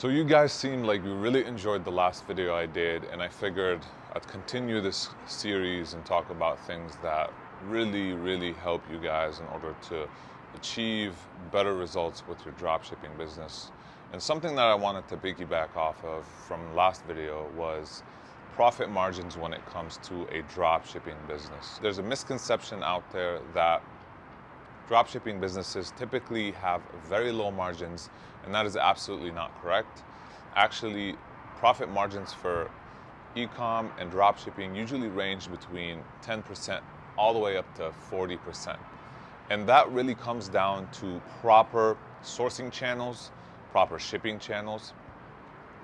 So you guys seem like you really enjoyed the last video I did, and I figured I'd continue this series and talk about things that really help you guys in order to achieve better results with your dropshipping business. And something that I wanted to piggyback off of from last video was profit margins when it comes to a dropshipping business. There's a misconception out there that dropshipping businesses typically have very low margins, and that is absolutely not correct. Actually, profit margins for e-com and dropshipping usually range between 10% all the way up to 40%. And that really comes down to proper sourcing channels, proper shipping channels,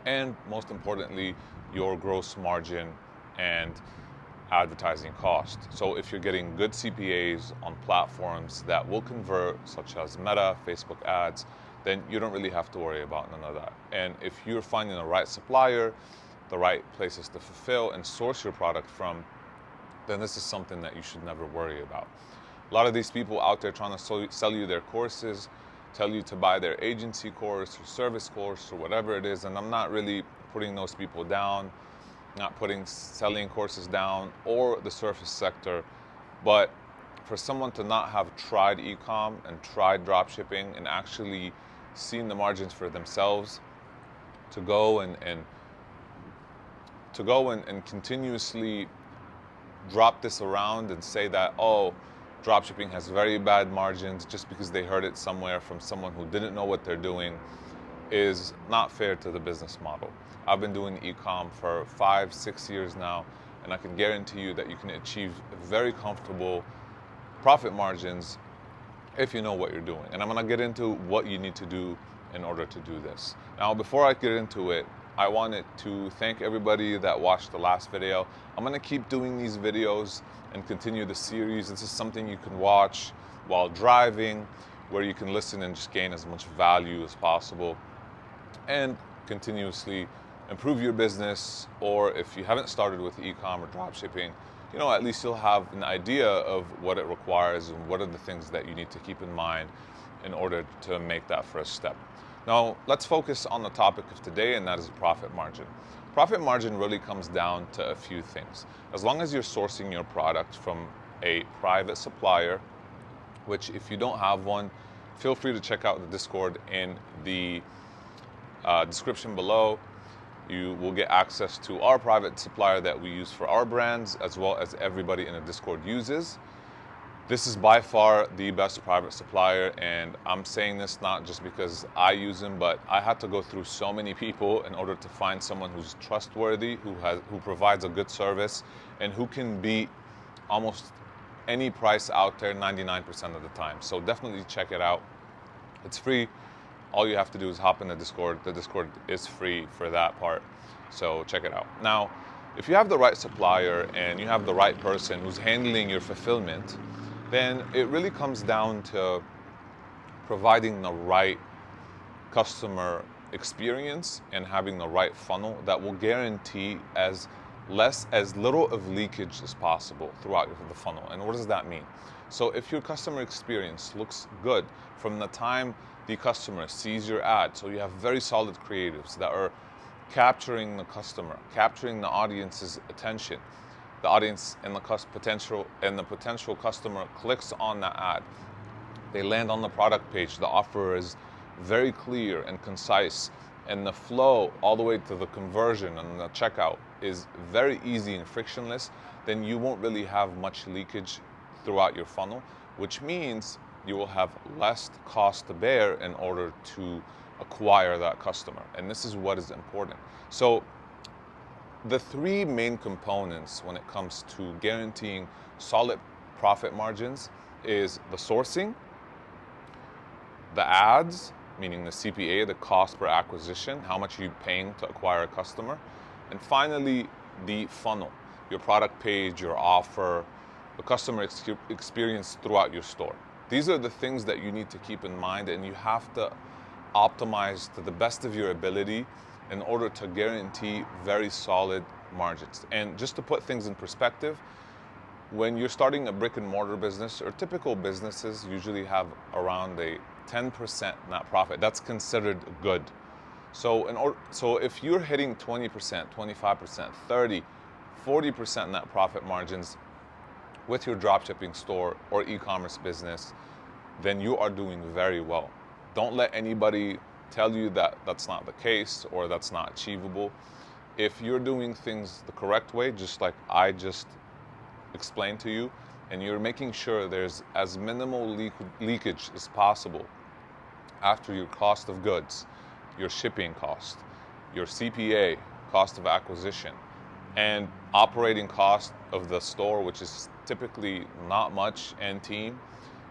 and most importantly, your gross margin and advertising cost. So if you're getting good CPAs on platforms that will convert, such as Meta, Facebook ads, then you don't really have to worry about none of that. And if you're finding the right supplier, the right places to fulfill and source your product from, then this is something that you should never worry about. A lot of these people out there trying to sell you their courses, tell you to buy their agency course or service course or whatever it is, and I'm not really putting those people down, not putting selling courses down or the service sector, but for someone to not have tried e-com and tried dropshipping and actually seen the margins for themselves, to go and continuously drop this around and say that, oh, dropshipping has very bad margins just because they heard it somewhere from someone who didn't know what they're doing, is not fair to the business model. I've been doing e-com for 5-6 years now, and I can guarantee you that you can achieve very comfortable profit margins if you know what you're doing. And I'm gonna get into what you need to do in order to do this. Now, before I get into it, I wanted to thank everybody that watched the last video. I'm gonna keep doing these videos and continue the series. This is something you can watch while driving, where you can listen and just gain as much value as possible and continuously improve your business. Or if you haven't started with e-com or dropshipping, at least you'll have an idea of what it requires and what are the things that you need to keep in mind in order to make that first step. Now, let's focus on the topic of today, and that is profit margin. Profit margin really comes down to a few things. As long as you're sourcing your product from a private supplier, which if you don't have one, feel free to check out the Discord in the description below. You will get access to our private supplier that we use for our brands, as well as everybody in the Discord uses. This is by far the best private supplier, and I'm saying this not just because I use them, but I had to go through so many people in order to find someone who's trustworthy, who provides a good service, and who can beat almost any price out there 99% of the time. So definitely check it out. It's free. All you have to do is hop in the Discord. The Discord is free for that part, so check it out. Now, if you have the right supplier and you have the right person who's handling your fulfillment, then it really comes down to providing the right customer experience and having the right funnel that will guarantee as little of leakage as possible throughout the funnel. And what does that mean? So if your customer experience looks good from the time the customer sees your ad, so you have very solid creatives that are capturing the customer, capturing the audience's attention, the audience and the potential customer clicks on that ad, they land on the product page, the offer is very clear and concise, and the flow all the way to the conversion and the checkout is very easy and frictionless, then you won't really have much leakage throughout your funnel, which means you will have less cost to bear in order to acquire that customer. And this is what is important. So the three main components when it comes to guaranteeing solid profit margins is the sourcing, the ads, meaning the CPA, the cost per acquisition, how much are you paying to acquire a customer, and finally the funnel, your product page, your offer, the customer experience throughout your store. These are the things that you need to keep in mind, and you have to optimize to the best of your ability in order to guarantee very solid margins. And just to put things in perspective, when you're starting a brick and mortar business, or typical businesses usually have around a 10% net profit. That's considered good. So if you're hitting 20%, 25%, 30, 40% net profit margins with your dropshipping store or e-commerce business, then you are doing very well. Don't let anybody tell you that that's not the case or that's not achievable. If you're doing things the correct way, just like I just explained to you, and you're making sure there's as minimal leakage as possible after your cost of goods, your shipping cost, your CPA, cost of acquisition, and operating cost of the store, which is typically not much, and team,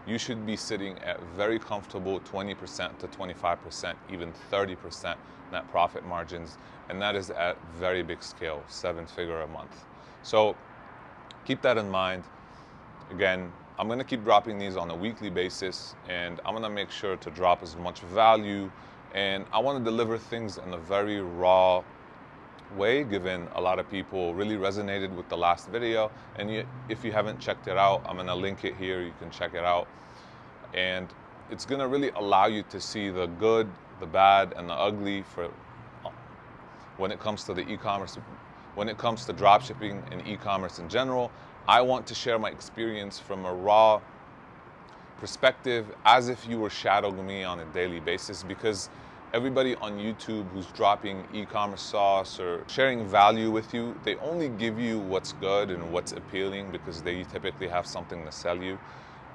you should be sitting at very comfortable 20% to 25%, even 30% net profit margins. And that is at very big scale, 7-figure a month. So keep that in mind. Again, I'm going to keep dropping these on a weekly basis, and I'm going to make sure to drop as much value. And I want to deliver things in a very raw way, given a lot of people really resonated with the last video. And if you haven't checked it out, I'm going to link it here. You can check it out. And it's going to really allow you to see the good, the bad, and the ugly for when it comes to the e-commerce, when it comes to dropshipping and e-commerce in general. I want to share my experience from a raw perspective, as if you were shadowing me on a daily basis, because everybody on YouTube who's dropping e-commerce sauce or sharing value with you, they only give you what's good and what's appealing because they typically have something to sell you.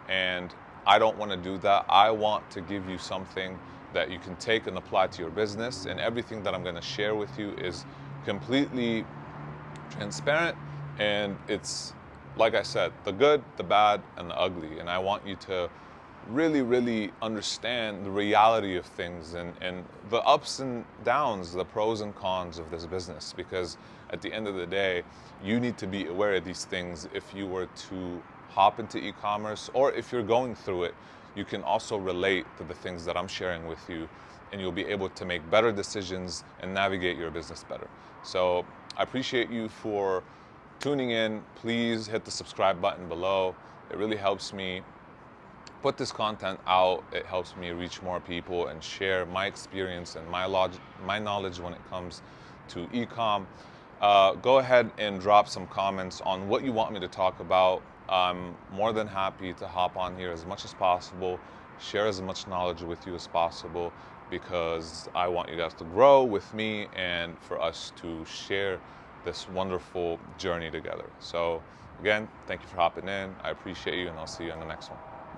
And I don't want to do that. I want to give you something that you can take and apply to your business. And everything that I'm going to share with you is completely transparent. And it's, like I said, the good, the bad, and the ugly. And I want you to really, really understand the reality of things and the ups and downs, the pros and cons of this business. Because at the end of the day, you need to be aware of these things if you were to hop into e-commerce, or if you're going through it, you can also relate to the things that I'm sharing with you, and you'll be able to make better decisions and navigate your business better. So I appreciate you for tuning in. Please hit the subscribe button below. It really helps me put this content out. It helps me reach more people and share my experience and my knowledge when it comes to e-com. Go ahead and drop some comments on what you want me to talk about. I'm more than happy to hop on here as much as possible, share as much knowledge with you as possible, because I want you guys to grow with me and for us to share this wonderful journey together. So again, thank you for hopping in. I appreciate you, and I'll see you on the next one.